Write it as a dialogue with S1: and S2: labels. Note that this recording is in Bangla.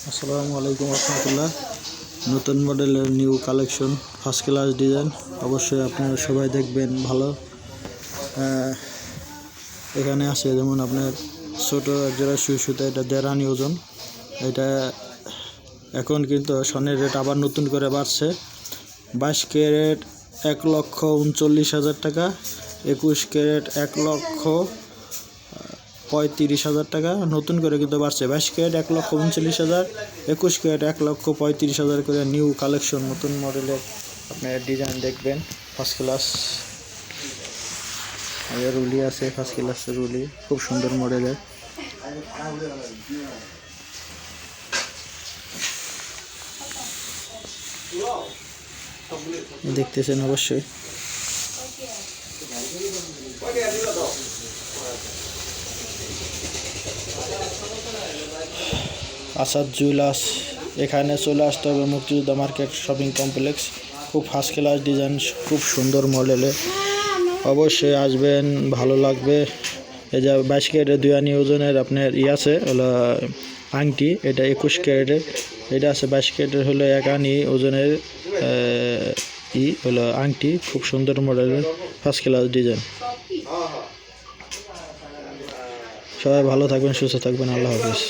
S1: আসসালামু আলাইকুম রহমতুল্লাহ। নতুন মডেলের new collection first class design, অবশ্যই আপনারা সবাই দেখবেন। ভালো এখানে আছে যেমন আপনার ছোটো জোড়া সুতা, এটা দেড়ানি ওজন। এটা এখন কিন্তু স্বর্ণের রেট আবার নতুন করে বাড়ছে। 22 ক্যারেট 1,39,000 টাকা, 21 ক্যারেট 1,35,000 টাকা নতুন করে কিন্তু বাড়ছে। 22 ক্যারেট 1,39,000, 21 ক্যারেট 1,35,000 করে নিউ কালেকশন নতুন মডেলের আপনার ডিজাইন দেখবেন। ফার্স্ট ক্লাস রুলি আছে, ফার্স্ট ক্লাসের রুলি খুব সুন্দর মডেলের। দেখতেছেন অবশ্যই। আসাদ জুয়েলার্স, এখানে চলে আসতে হবে মুক্তিযোদ্ধা মার্কেট শপিং কমপ্লেক্স। খুব ফার্স্ট ক্লাস ডিজাইন, খুব সুন্দর মডেলের, অবশ্যই আসবেন, ভালো লাগবে। এই যে 22 ক্যারেটের 2 আনি ওজনের আপনার আছে হলো আংটি, এটা 21 ক্যারেটের। এটা আছে 22 ক্যারেটের হলো 1 আনি ওজনের হলো আংটি, খুব সুন্দর মডেলের ফার্স্ট ক্লাস ডিজাইন। সবাই ভালো থাকবেন, সুস্থ থাকবেন, আল্লাহ হাফেজ।